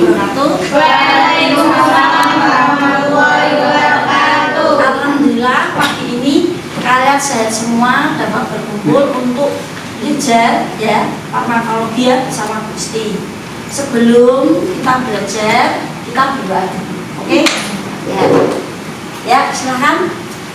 wabarakatuh. Waalaikumsalam warahmatullahi wabarakatuh. Alhamdulillah pagi ini kalian sehat semua, dapat berkumpul untuk belajar ya farmakologi bersama Gusti. Sebelum kita belajar, kita berdoa dulu. Oke? Ya, silakan.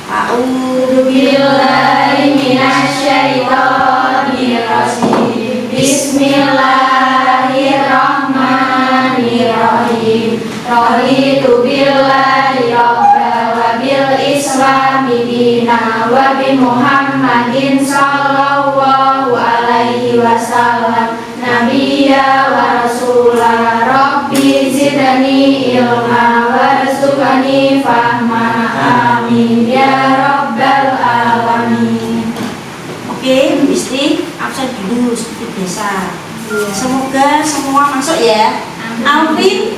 A'udzubillahi minasyaitonir rajim. Bismillahirrahmanirrahim. Raditu billahi rabba wa bil islami dina wa bi Muhammadin sallallahu alaihi wasallam nabiyya wa rasulah. Rabbi zidni ilma warzuqni fahma. Amin ya rabbal alamin. Oke, Isti absen dulu seperti biasa. Semoga semua masuk ya. Alvin,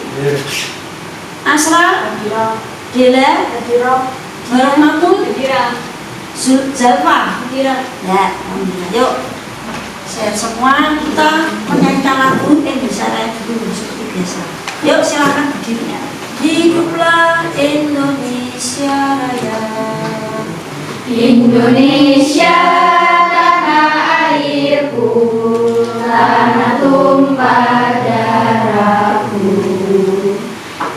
Asra, Dela, Warahmatul, Zalfa. Ya, alhamdulillah. Yuk, saya semua kita menyanyikan lagu Indonesia Raya dulu seperti biasa. Yuk, silakan berdiri ya. Hiduplah Indonesia Raya. Indonesia tanah airku, tanah tumpah darahku.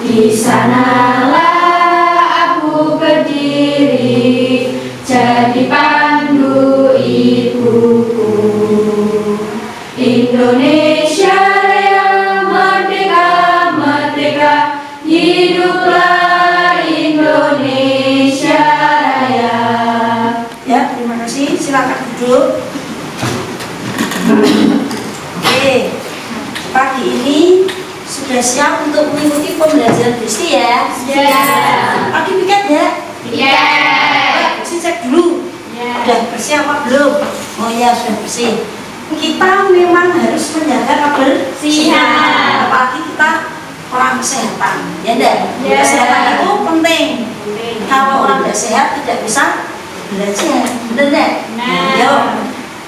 Di sanalah aku berdiri, jadi pandu ibuku. Indonesia Raya, merdeka, merdeka, hiduplah Indonesia Raya. Ya, terima kasih. Silakan duduk. Oke, pagi ini sudah siap untuk mengikuti pembelajaran Gusti ya? Ya. Pagi piket ya? Ya. Gusti cek dulu. Ya. Udah bersih apa belum? Oh ya, sudah bersih. Kita memang harus menjaga kebersihan. Apalagi kita orang kesehatan, ya enggak? Ya. Kesehatan itu penting. Kalau orang tidak sehat tidak bisa belajar, benar enggak? Nah. Yuk,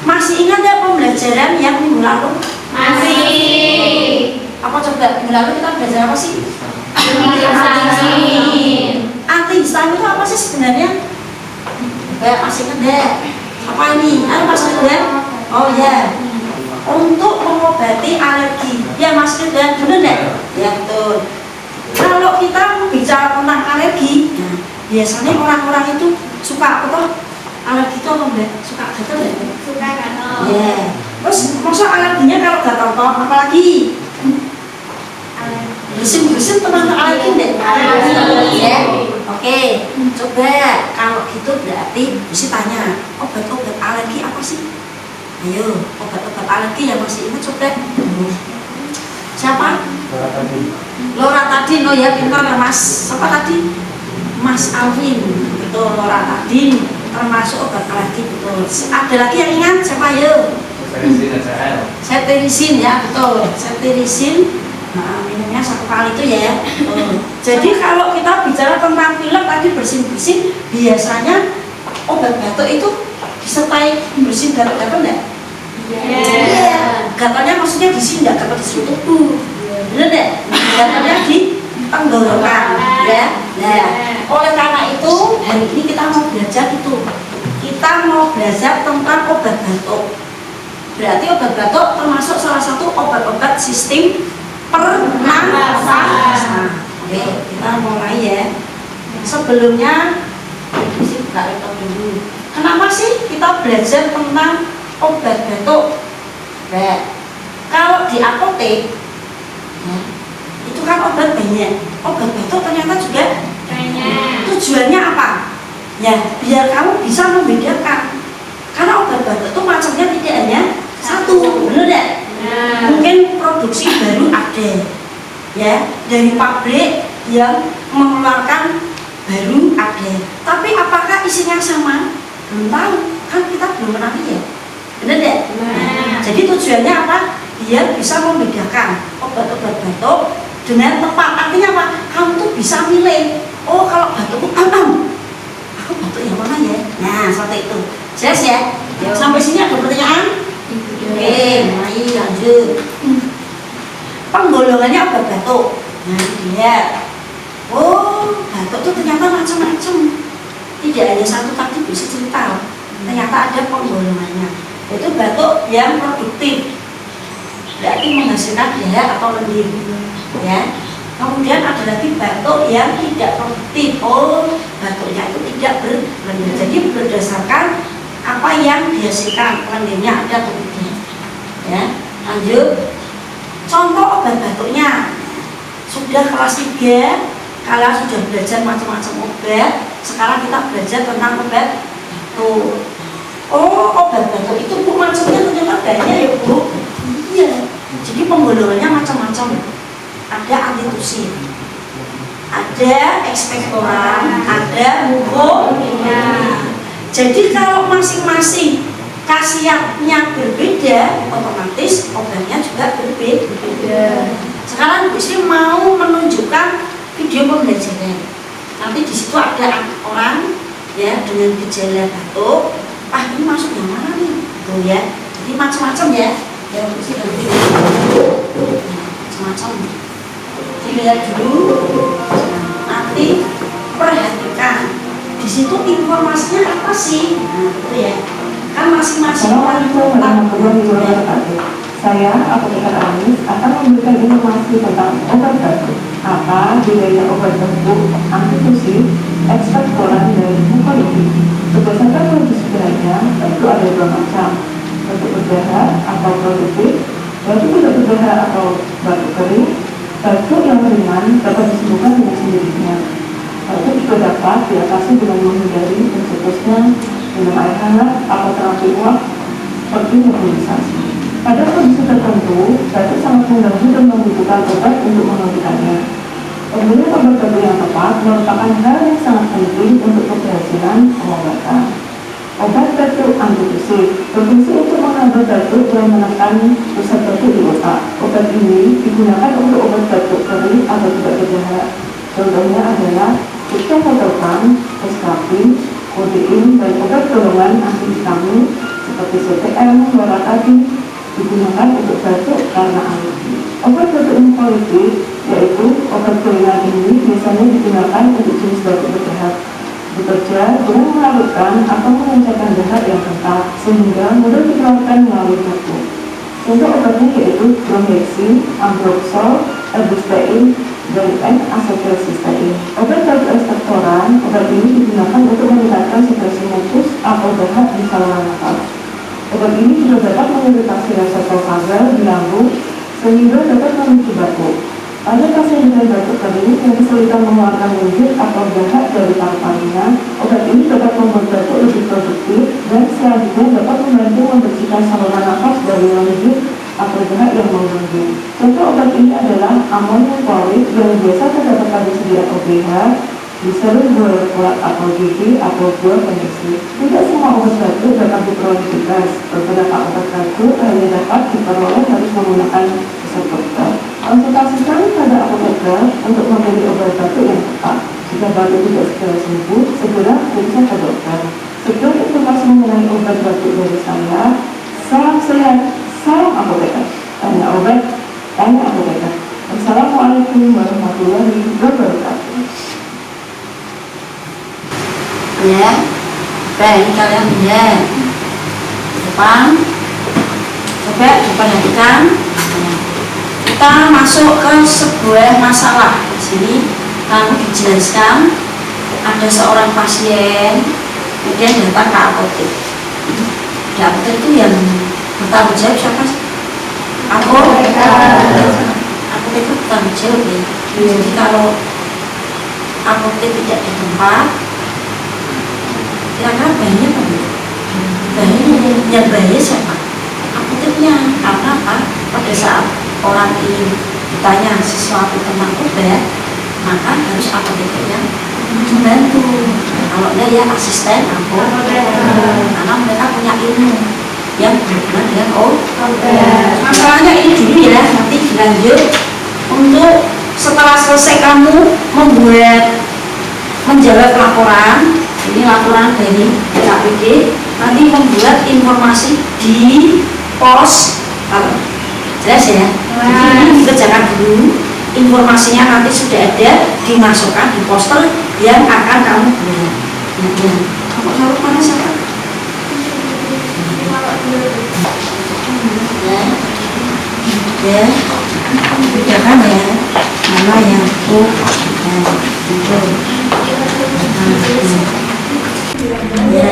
masih ingat ya pembelajaran yang minggu lalu? Masih. Apa coba minggu lalu kita belajar apa sih? Antihistamin. Antihistamin itu apa sih sebenarnya? Kayak masih ingat enggak? Apa ini? Ayo masih ingat enggak? Oh ya, untuk mengobati alergi. Ya Mas Ridwan, benar enggak? Ya betul. Kalau kita bicara tentang alergi, biasanya orang-orang itu suka apa tuh? Alergi itu apa enggak? Suka gatal enggak? Suka gatal. Ya. Terus maksud alerginya kalau gatal toh apalagi? Bersin-bersin termasuk alergi enggak? Alergi. Ya. Oke, coba kalau gitu berarti mesti tanya, obat-obat alergi apa sih? Ayo, obat-obat alergi yang masih ingat coba. Siapa? Loratadin. Oh ya, pintar ya Mas. Siapa tadi? Mas Alvin. Betul, Loratadin termasuk obat alergi, betul. Ada lagi yang ingat? Siapa ayo? Cetirizin ya, betul. Cetirizin. Nah, minumnya satu kali itu ya. Jadi kalau kita bicara tentang pilek tadi bersin-bersin, biasanya obat batuk itu disertai bersin gatal-gatal enggak? Iya. Gatalnya maksudnya di sini enggak gatal di seluruh tubuh. Benar enggak? Gatalnya di tenggorokan ya. Nah, oleh karena itu hari ini kita mau belajar itu. Kita mau belajar tentang obat batuk. Berarti obat batuk termasuk salah satu obat-obat sistem pernafasan. Oke, kita mulai ya. Sebelumnya mesti buka laptop dulu. Kenapa sih kita belajar tentang obat batuk? Nah, kalau di apotek ya, itu kan obat banyak. Obat batuk ternyata juga Banyak. tujuannya apa? Ya, biar kamu bisa membedakan. Karena obat batuk itu macamnya tidak hanya satu, benar ya? Nah. Mungkin produksi baru ada, ya, dari pabrik yang mengeluarkan baru ada. Tapi apakah isinya sama? Belum tahu, kan kita belum pernah lihat, benar ya? Nah. Jadi tujuannya apa? Biar bisa membedakan obat-obat batuk dengan tepat. Artinya apa? Kamu tuh bisa milih. Oh, kalau batukku aku batuk yang mana ya? Nah, seperti itu. Jelas ya? Sampai sini ada pertanyaan? Oke, mulai lanjut. penggolongannya obat batuk. Nah, dilihat. Oh, batuk itu ternyata macam-macam. Tidak hanya satu tadi bisa cerita. Ternyata ada penggolongannya. Itu batuk yang produktif, berarti menghasilkan dahak atau lendir. Ya. Kemudian ada lagi batuk yang tidak produktif. Oh, batuknya itu tidak berlendir. Jadi berdasarkan apa yang dihasilkan, lendirnya ada atau tidak. Ya, lanjut. Contoh obat batuknya. Sudah kelas 3, kalian sudah belajar macam-macam obat. Sekarang kita belajar tentang obat batuk. Oh, obat batuk itu Bu, macamnya ternyata banyak ya Bu. Iya. Jadi penggolongannya macam-macam. Ada antitusin, ada ekspektoran, ada mukoida. Jadi kalau masing-masing khasiatnya berbeda, otomatis obatnya juga berbeda. Sekarang Bu Sri mau menunjukkan video pembelajaran. Nanti di situ ada orang ya dengan gejala batuk. Ah, ini masuk yang mana nih? Tuh ya. Jadi macam-macam ya. Ya Bu Sri macam-macam. Dilihat dulu, nanti perhatikan di situ informasinya apa sih? Nah, itu ya. Kan masing-masing orang saya, apoteker Anis, akan memberikan informasi tentang obat batuk. Apa bedanya obat batuk, antitusin, ekspektoran, dan mukoida. Berdasarkan kondisi geraknya, itu ada 2 macam. Batuk berdahak atau produktif, batuk tidak berdahak atau batuk kering. Batuk yang ringan dapat disembuhkan dengan sendirinya. Batuk juga dapat diatasi dengan menghindari pencetusnya minum air hangat atau terapi uap seperti nebulisasi. Pada kondisi tertentu, batuk sangat mengganggu dan membutuhkan obat untuk menghentikannya. Pembelian obat batuk yang tepat merupakan hal yang sangat penting untuk keberhasilan pengobatan. Obat batuk antitusin berfungsi untuk menghambat batuk dan menekan pusat batuk di otak. Obat ini digunakan untuk obat batuk kering atau tidak berdahak. Contohnya adalah dextroamphetamine, eskapin, kodein, dan obat golongan antihistamin seperti CTM, loratadin digunakan untuk batuk karena alergi. Obat batuk mukoida, yaitu obat golongan ini biasanya digunakan untuk jenis batuk berdahak. Bekerja dengan melarutkan atau mengencangkan dahak yang kental sehingga mudah dikeluarkan melalui batuk. Contoh obatnya yaitu bromhexin, ambroxol, ergostein, dan N-acetylcysteine. Obat batuk ekspektoran, obat ini digunakan untuk meningkatkan sekresi mukus atau dahak di saluran nafas. Obat ini juga dapat mengiritasi reseptor vagal di lambung sehingga dapat memicu batuk. Pada pasien dengan batuk kering yang kesulitan mengeluarkan lendir atau dahak dari paru-parunya, obat ini dapat membuat batuk lebih produktif dan selanjutnya dapat membantu membersihkan saluran nafas dari lendir atau dahak yang mengganggu. Contoh obat ini adalah amonium klorid yang biasa terdapat pada sediaan OBH, diseru glukolat atau GG atau gua penyusu. Tidak semua obat batuk dapat diperoleh bebas. Beberapa obat batuk hanya dapat diperoleh harus menggunakan resep dokter. Konsultasikan pada apoteker untuk memilih obat batuk yang tepat. Jika batuk tidak segera sembuh, segera periksa ke dokter. Sekian informasi mengenai obat batuk dari saya. Salam sehat, salam apoteker. Tanya obat, tanya apoteker. Assalamualaikum warahmatullahi wabarakatuh. Ya, baik kalian lihat depan, coba diperhatikan. Kita masuk ke sebuah masalah. Di sini kami dijelaskan ada seorang pasien kemudian datang ke apotek. Di apotek itu yang bertanggung jawab siapa? Apotek itu bertanggung jawab ya. Jadi kalau apotek tidak di tempat, kira-kira bayinya apa? Bayinya bayi siapa? Apoteknya. Karena apa? Pada saat orang ini ditanya sesuatu tentang obat, maka harus apotekernya membantu. Kalau enggak ya asisten apoteker, karena mereka punya ilmu yang berhubungan dengan obat. Masalahnya ini dulu ya, nanti dilanjut. Untuk setelah selesai kamu menjawab laporan, ini laporan dari KPD, nanti membuat informasi di pos. Jelas ya? Kerjakan dulu. Informasinya nanti sudah ada, dimasukkan di poster yang akan kamu buat. Kamu taruh mana siapa? Ya, udah kan ya, mana yang itu, ya,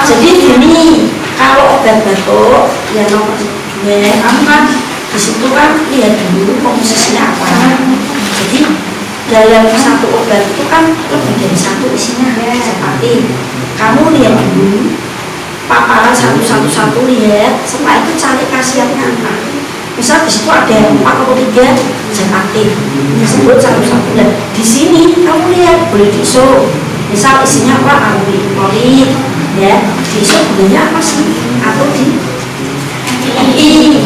jadi gini, kalau obat batuk ya nomor 2, kamu kan di situ kan lihat dulu komposisinya apa. Jadi dalam satu obat itu kan lebih dari satu isinya, seperti kamu lihat dulu paparan satu lihat, setelah itu cari khasiatnya apa. Misal di situ ada 4 atau 3 zat aktif, disebut satu. Dan di sini kamu lihat boleh diisuk. Misal isinya apa? Aluminium, ya. Diisuk gunanya apa sih? Atau di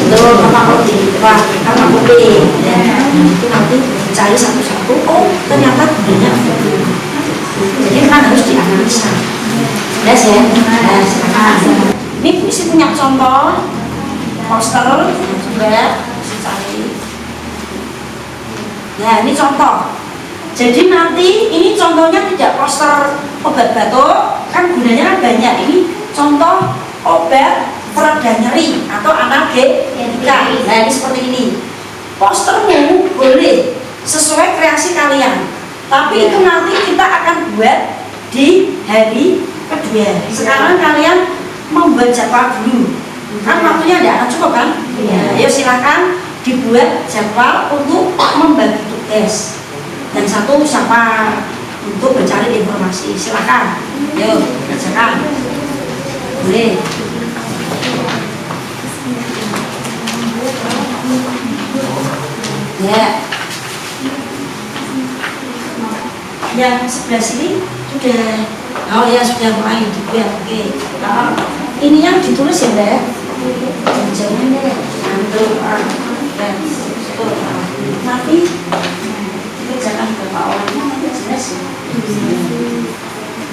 betul, apa kalau di apa kopi, ya. Itu nanti cari satu-satu. Oh, ternyata gunanya apa? Jadi kan harus dianalisa. Jelas ya? Nah, silakan. Ini Bu Isi punya contoh poster, coba cari. Nah, ini contoh. Jadi nanti ini contohnya tidak poster obat batuk, kan gunanya kan banyak. Ini contoh obat pereda nyeri atau analgetika. Nah, ini seperti ini. Postermu boleh sesuai kreasi kalian, tapi itu nanti kita akan buat di hari kedua. Sekarang kalian membuat jadwal dulu, kan waktunya tidak akan cukup kan? Ayo silakan dibuat jadwal untuk membagi tugas. Dan satu siapa untuk mencari informasi, silakan. Yuk kerjakan. Boleh. Ya. Yang sebelah sini sudah. Oh ya, sudah mulai dibuat. Oke. Nah, ini yang ditulis ya, Mbak. Jangan deh. Antum dan tapi kerjakan beberapa orang nanti jelas ya.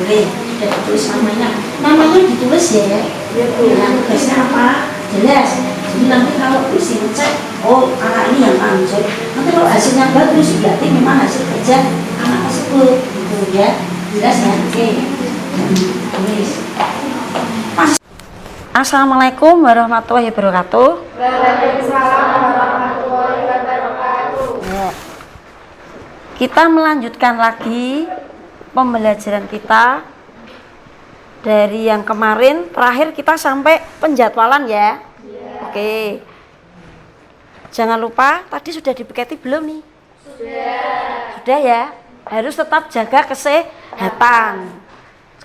Boleh, sudah ditulis namanya. Namanya ditulis ya. Nah, tugasnya apa? Jelas. Jadi nanti kalau isi cek, oh anak ini yang panjang. Nanti kalau hasilnya bagus, berarti memang hasil kerja anak tersebut, gitu ya. Jelas ya. Oke. Tulis. Assalamualaikum warahmatullahi wabarakatuh. Waalaikumsalam warahmatullahi wabarakatuh. Ya. Kita melanjutkan lagi pembelajaran kita dari yang kemarin. Terakhir kita sampai penjadwalan ya. Oke. Jangan lupa tadi sudah dipiketi belum nih? Sudah ya. Harus tetap jaga kesehatan.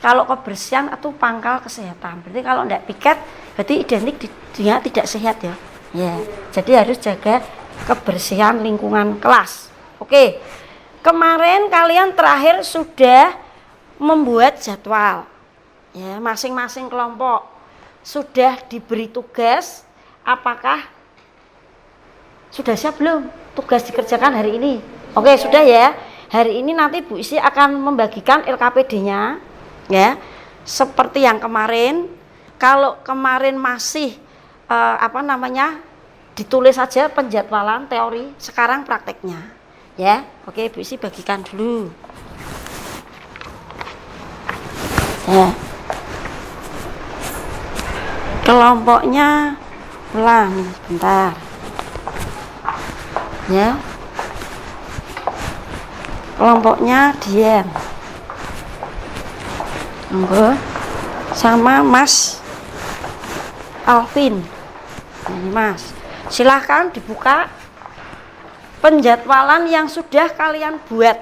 Kalau kebersihan atau pangkal kesehatan. Berarti kalau tidak piket berarti identik dia tidak sehat ya. Ya. Jadi harus jaga kebersihan lingkungan kelas. Oke. Kemarin kalian terakhir sudah membuat jadwal. Ya, masing-masing kelompok sudah diberi tugas. Apakah sudah siap belum tugas dikerjakan hari ini? Oke, sudah ya. Hari ini nanti Bu Isi akan membagikan LKPD-nya ya. Seperti yang kemarin. Kalau kemarin masih ditulis saja penjadwalan teori, sekarang prakteknya. Ya. Oke, Bu Isi bagikan dulu. Ya. Kelompoknya ulang sebentar. Ya. Kelompoknya Dian. Monggo. Sama Mas Alvin. Ini Mas. Silahkan dibuka penjadwalan yang sudah kalian buat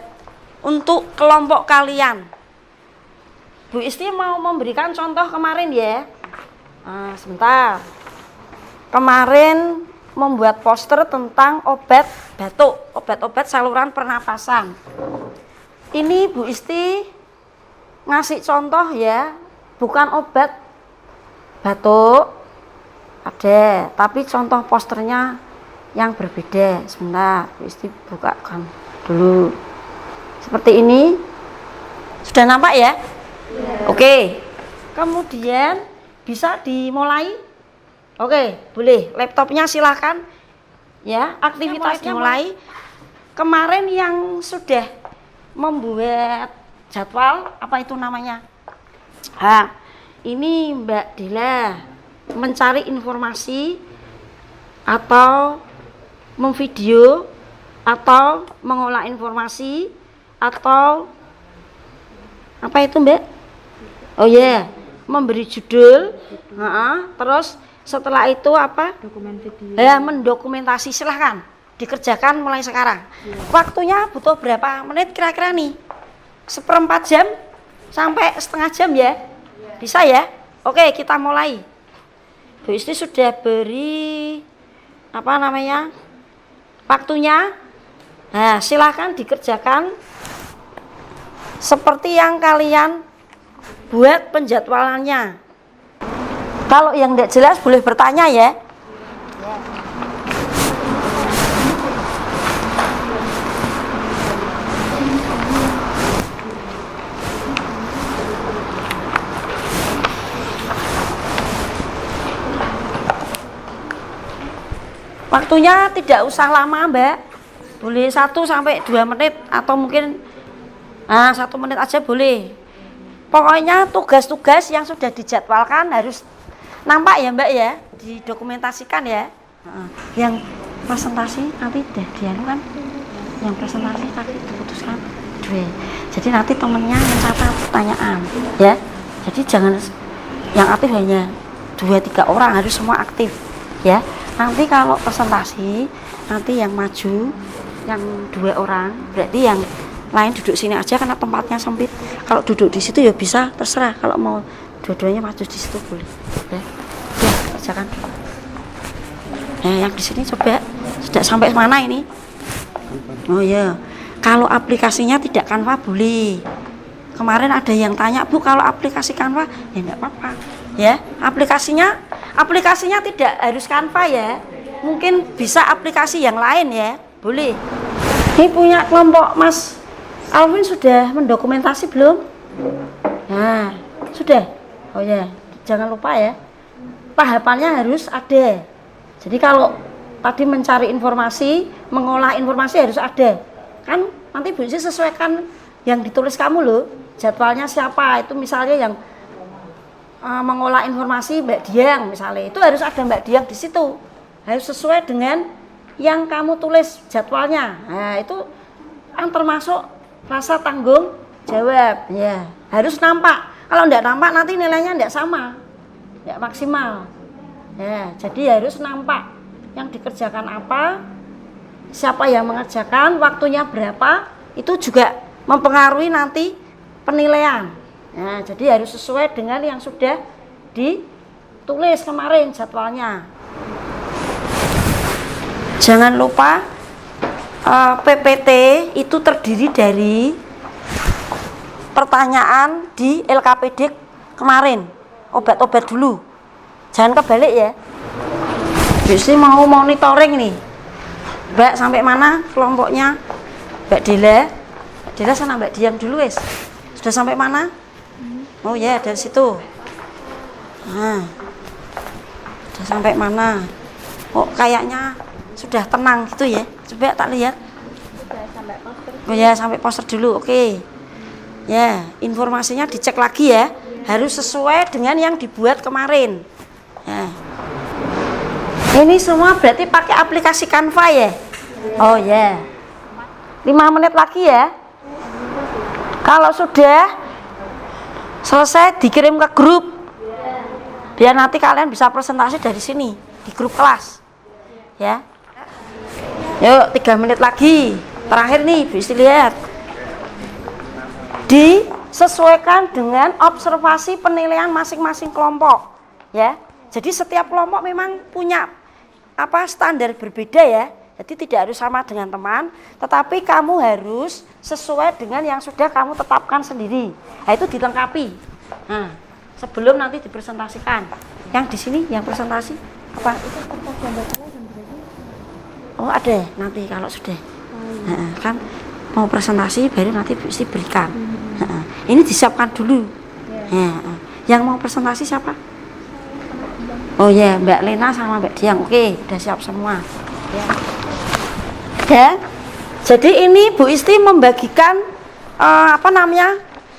untuk kelompok kalian. Bu Isti mau memberikan contoh kemarin ya. Nah, sebentar. Kemarin membuat poster tentang obat batuk, obat-obat saluran pernapasan. Ini Bu Isti ngasih contoh ya, bukan obat batuk ada, tapi contoh posternya yang berbeda. Sebentar, Bu Isti bukakan dulu. Seperti ini. Sudah nampak ya? Oke. Kemudian bisa dimulai. Oke, boleh. Laptopnya silahkan. Ya, aktivitas dimulai. Kemarin yang sudah membuat jadwal, apa itu namanya? Ini Mbak Dela mencari informasi atau memvideo atau mengolah informasi atau apa itu Mbak? Oh ya, memberi judul, terus setelah itu apa? Dokumen video. Mendokumentasi, silahkan dikerjakan mulai sekarang. Waktunya butuh berapa menit kira-kira nih? 1/4 jam sampai setengah jam ya? Bisa ya? Oke, kita mulai. Bu Isti sudah beri apa namanya? Waktunya. Nah, silahkan dikerjakan seperti yang kalian buat penjadwalannya. Kalau yang tidak jelas boleh bertanya ya. Waktunya tidak usah lama Mbak, boleh 1 sampai 2 menit atau mungkin 1 menit aja boleh. Pokoknya tugas-tugas yang sudah dijadwalkan harus nampak ya Mbak ya, didokumentasikan ya. Yang presentasi nanti kan, yang presentasi tadi diputuskan 2. Jadi nanti temennya mencatat pertanyaan ya. Jadi jangan yang aktif hanya 2-3 orang, harus semua aktif ya. Nanti kalau presentasi nanti yang maju yang 2 orang, berarti yang lain duduk sini aja karena tempatnya sempit. Kalau duduk di situ ya bisa, terserah. Kalau mau dua-duanya maju di situ boleh. Ya, kerjakan. Nah, yang di sini coba sudah sampai mana ini? Oh ya, kalau aplikasinya tidak Canva boleh. Kemarin ada yang tanya, Bu, kalau aplikasi Canva ya enggak apa-apa. Ya, aplikasinya tidak harus Canva ya. Mungkin bisa aplikasi yang lain ya, boleh. Ini punya kelompok Mas Alvin sudah mendokumentasi belum? Nah, sudah. Oh ya, jangan lupa ya. Tahapannya harus ada. Jadi kalau tadi mencari informasi, mengolah informasi harus ada. Kan nanti Bu Isi sesuaikan yang ditulis kamu loh. Jadwalnya siapa? Itu misalnya yang mengolah informasi Mbak Diang misalnya, itu harus ada Mbak Diang di situ, harus sesuai dengan yang kamu tulis jadwalnya. Nah itu kan termasuk rasa tanggung jawab ya, harus nampak. Kalau tidak nampak nanti nilainya tidak sama, tidak maksimal ya. Jadi harus nampak yang dikerjakan apa, siapa yang mengerjakan, waktunya berapa, itu juga mempengaruhi nanti penilaian. Nah, jadi harus sesuai dengan yang sudah ditulis kemarin jadwalnya. Jangan lupa PPT itu terdiri dari pertanyaan di LKPD kemarin. Obat-obat dulu. Jangan kebalik ya. Biasanya mau monitoring nih. Mbak sampai mana kelompoknya? Mbak Dela. Mbak Dela sana Mbak Diam dulu wes. Sudah sampai mana? Oh ya, dari situ. Nah, sudah sampai mana? Oh, kayaknya sudah tenang gitu ya. Coba tak lihat. Sudah sampai poster. Oh ya, sampai poster dulu. Oke. Ya, informasinya dicek lagi ya. Harus sesuai dengan yang dibuat kemarin. Ya. Ini semua berarti pakai aplikasi Canva ya? Oh ya. 5 menit lagi ya. Kalau sudah selesai dikirim ke grup, biar nanti kalian bisa presentasi dari sini di grup kelas ya. Yuk 3 menit lagi terakhir nih, bisa lihat disesuaikan dengan observasi penilaian masing-masing kelompok ya. Jadi setiap kelompok memang punya standar berbeda ya. Jadi tidak harus sama dengan teman, tetapi kamu harus sesuai dengan yang sudah kamu tetapkan sendiri. Nah, itu dilengkapi. Nah, sebelum nanti dipresentasikan. Yang di sini yang presentasi apa? Oh, ada nanti kalau sudah. Kan mau presentasi baru nanti bisa berikan. Ini disiapkan dulu. Yang mau presentasi siapa? Oh ya, Mbak Lena sama Mbak Diang. Oke, udah siap semua. Ya. Dan jadi ini Bu Isti membagikan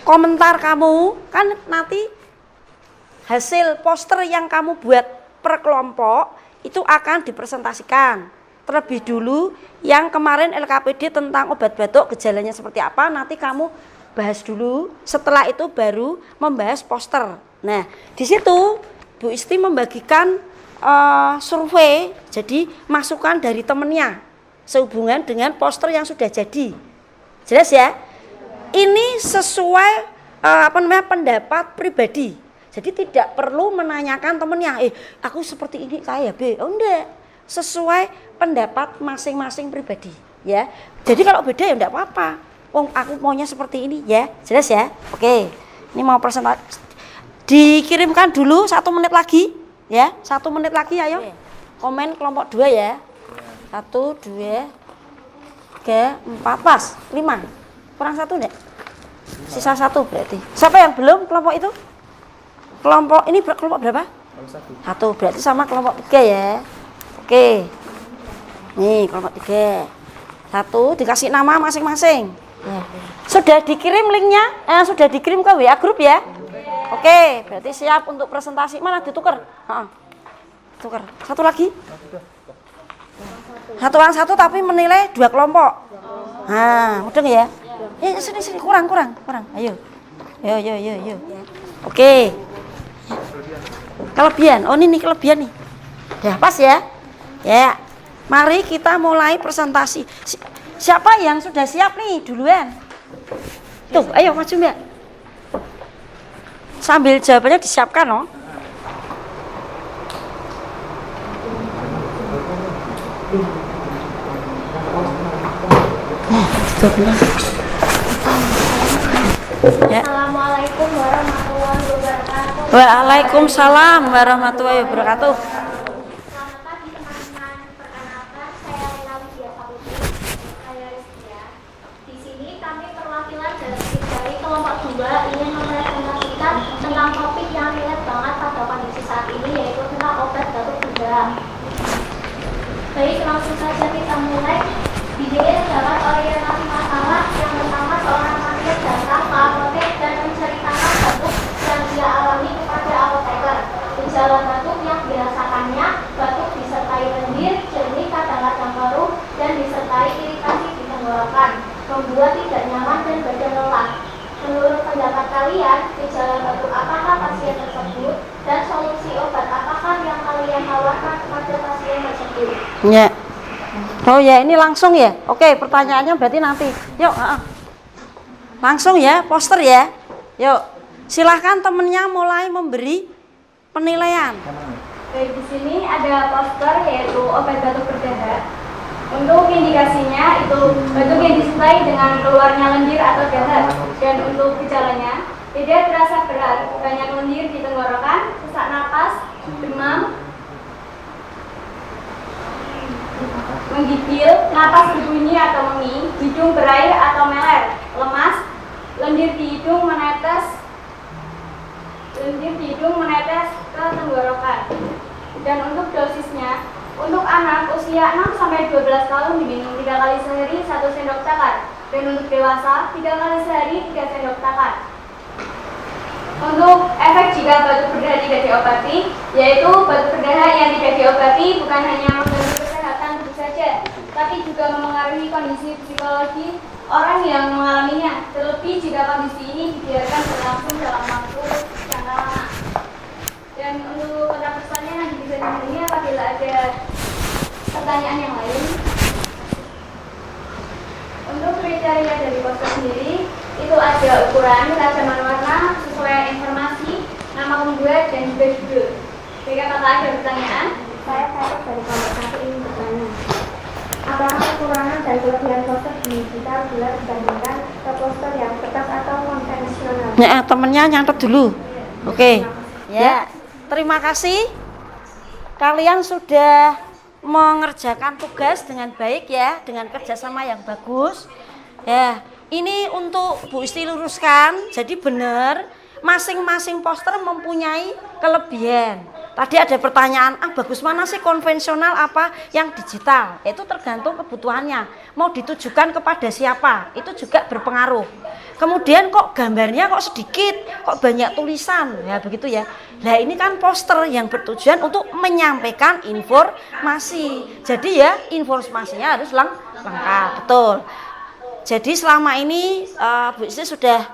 komentar kamu kan nanti hasil poster yang kamu buat per kelompok itu akan dipresentasikan. Terlebih dulu yang kemarin LKPD tentang obat batuk gejalanya seperti apa nanti kamu bahas dulu. Setelah itu baru membahas poster. Nah, di situ Bu Isti membagikan survei, jadi masukan dari temennya sehubungan dengan poster yang sudah jadi. Jelas ya? Ini sesuai pendapat pribadi. Jadi tidak perlu menanyakan temennya, aku seperti ini kayak B. Oh enggak, sesuai pendapat masing-masing pribadi ya. Jadi kalau beda ya enggak apa-apa. Aku maunya seperti ini ya. Jelas ya? Oke. Ini mau presentasi. Dikirimkan dulu 1 menit lagi ya. 1 menit lagi ayo. Komen kelompok 2 ya. 1, 2, 3, 4 pas 5. Kurang 1 enggak? Sisa 1 berarti. Siapa yang belum kelompok itu? Kelompok ini kelompok berapa? 1. Berarti sama kelompok 3 ya. Oke. Nih kelompok 3. 1 dikasih nama masing-masing. Ya. Sudah dikirim linknya? Sudah dikirim ke WA grup ya? Oke, berarti siap untuk presentasi. Mana ditukar? Tukar. 1 lagi? 1 orang 1 tapi menilai 2 kelompok. Mudeng ya? Sini kurang. Ayo. Yo. Oke. Kelebihan. Oh ini kelebihan nih. Ya, pas ya. Ya. Mari kita mulai presentasi. Siapa yang sudah siap nih duluan? Tuh, ayo maju Mbak. Sambil jawabannya disiapkan loh. Ya. Assalamualaikum warahmatullahi wabarakatuh. Waalaikumsalam warahmatullahi wabarakatuh. Selamat pagi teman-teman. Perkenalkan saya Lena Widya Saputri. Saya Rizkia. Di sini kami perwakilan dari kelompok 2 ingin mempresentasikan tentang topik yang relate banget pada kondisi saat ini yaitu tentang obat batuk berdarah. Baik, langsung saja kita mulai. Di sini terdapat orientasi masalah yang pertama seorang pasien datang ke apotek dan menceritakan batuk yang dia alami kepada apoteker. Gejala batuk yang dirasakannya batuk disertai lendir, jernih, kadang-kadang keruh, dan disertai iritasi di tenggorokan, membuat tidak nyaman dan badan lelah. Menurut pendapat kalian, gejala batuk apakah pasien tersebut dan solusi obat apakah yang kalian tawarkan kepada pasien tersebut? Ya. Oh ya, ini langsung ya. Oke, pertanyaannya berarti nanti. Yuk, langsung ya, poster ya. Yuk, silahkan temennya mulai memberi penilaian. Baik, di sini ada poster yaitu obat batuk berdarah. Untuk indikasinya itu batuk yang disertai dengan keluarnya lendir atau dahak. Dan untuk gejalanya tidak terasa berat, banyak lendir di tenggorokan, sesak napas, demam, menggigil, napas berbunyi atau mengi, hidung berair atau meler, lemas, lendir di hidung menetes ke tenggorokan. Dan untuk dosisnya, untuk anak usia 6-12 tahun diminum 3 kali sehari 1 sendok takar, dan untuk dewasa 3 kali sehari 3 sendok takar. Untuk efek jika batuk berdarah tidak diobati, yaitu batuk berdarah yang tidak diobati bukan hanya mengganggu kesehatan tubuh saja, tapi juga memengaruhi kondisi psikologi orang yang mengalaminya, terlebih jika kondisi ini dibiarkan berlangsung dalam waktu jangka lama. Dan untuk kotak pesannya nanti bisa dihubungi apabila ada pertanyaan yang lain. Untuk kriteria dari poster sendiri, itu ada ukuran, keragaman warna, sesuai informasi, nama pembuat, dan juga judul. Jika apakah ada pertanyaan? Saya dari kelompok 1 ingin bertanya, apakah kekurangan dan kelebihan poster digital bila dibandingkan ke poster yang kertas atau konvensional? Ya, temennya nyatet dulu. Oke. Ya, terima kasih. Kalian sudah mengerjakan tugas dengan baik ya, dengan kerjasama yang bagus. Ya, ini untuk Bu Isti luruskan. Jadi benar masing-masing poster mempunyai kelebihan. Tadi ada pertanyaan, bagus mana sih konvensional apa yang digital? Itu tergantung kebutuhannya. Mau ditujukan kepada siapa? Itu juga berpengaruh. Kemudian kok gambarnya kok sedikit, kok banyak tulisan? Ya begitu ya. Nah ini kan poster yang bertujuan untuk menyampaikan informasi. Jadi ya informasinya harus lengkap, betul. Jadi selama ini Bu Isti sudah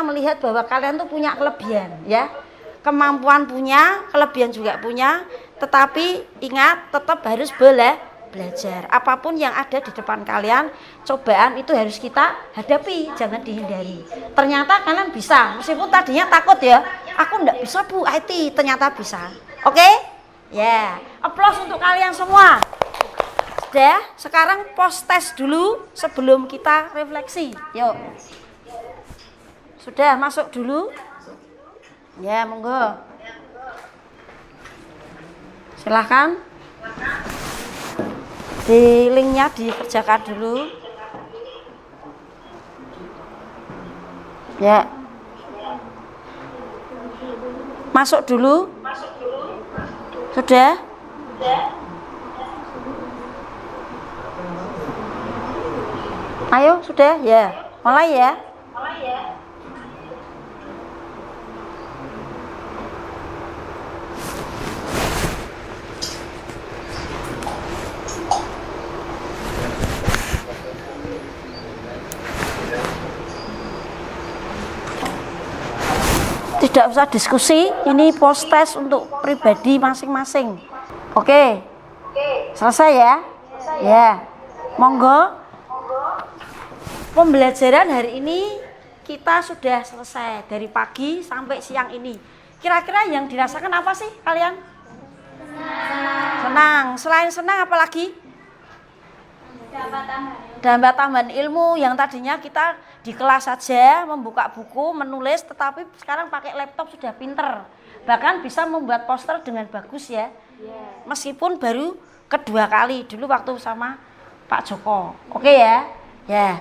melihat bahwa kalian tuh punya kelebihan ya. Kemampuan punya, kelebihan juga punya, tetapi ingat tetap harus belajar. Apapun yang ada di depan kalian, cobaan itu harus kita hadapi, jangan dihindari. Ternyata kalian bisa, meskipun tadinya takut ya, aku enggak bisa Bu IT, ternyata bisa. Oke? Ya, aplaus untuk kalian semua. Sudah, sekarang post test dulu sebelum kita refleksi. Yuk. Sudah masuk dulu? Ya, monggo. Silahkan. Di linknya dikerjakan dulu. Ya. Masuk dulu. Sudah? Ayo, sudah ya. Mulai ya. Tidak usah diskusi, ini post test untuk pribadi masing-masing. Oke. Selesai ya? Ya. Monggo. Pembelajaran hari ini kita sudah selesai dari pagi sampai siang ini. Kira-kira yang dirasakan apa sih kalian? Senang. Selain senang apa lagi? Dapat tambahan ilmu. Yang tadinya kita di kelas saja membuka buku, menulis, tetapi sekarang pakai laptop sudah pinter. Bahkan bisa membuat poster dengan bagus ya. Meskipun baru kedua kali, dulu waktu sama Pak Joko. Oke ya? Ya.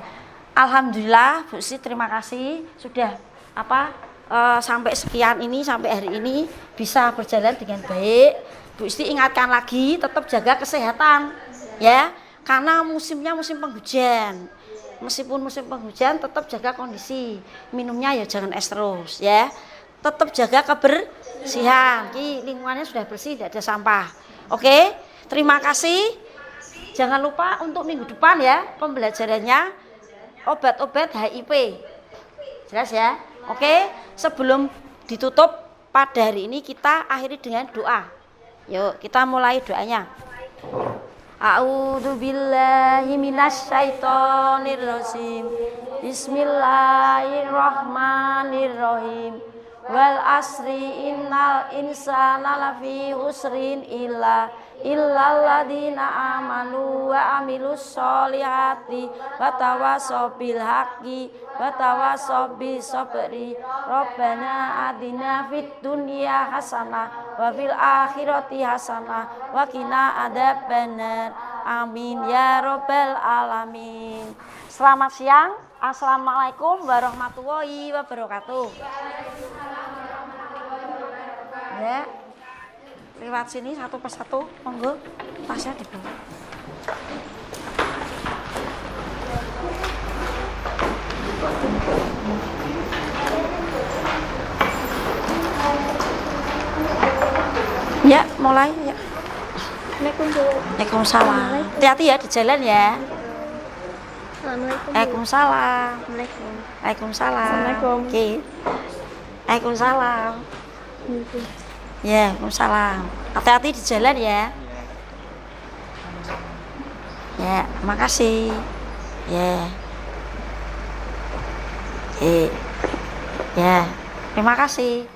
Alhamdulillah Bu Isti terima kasih sudah sampai sekian ini, sampai hari ini bisa berjalan dengan baik. Bu Isti ingatkan lagi tetap jaga kesehatan ya. Karena musimnya musim penghujan. Meskipun musim penghujan tetap jaga kondisi. Minumnya ya jangan es terus ya. Tetap jaga kebersihan. Lingkungannya sudah bersih, tidak ada sampah. Oke? Terima kasih. Jangan lupa untuk minggu depan ya pembelajarannya obat-obat HIV. Jelas ya? Oke? Sebelum ditutup pada hari ini kita akhiri dengan doa. Yuk, kita mulai doanya. A'udzu billahi minasyaitonir rajim. Bismillahirrahmanirrahim. Wal asri innal insana lafi husrin illal ladzina amanu wa amilus solihati wa tawassaw bil haqqi wa tawassaw bis sabri. Rabbana atina fid dunya hasanah wa fil akhirati hasanah wa qina adzabannar. Amin ya rabbal alamin. Selamat siang. Assalamualaikum warahmatullahi wabarakatuh. Ya, lewat sini satu persatu, monggo tasnya dibawa. Ya, mulai ya. Waalaikumsalam. Hati-hati ya di jalan ya. Waalaikumsalam. Waalaikumsalam. Oke. Waalaikumsalam. Ya, waalaikumsalam. Hati-hati di jalan ya. Ya, makasih. Ya. Ya, terima kasih.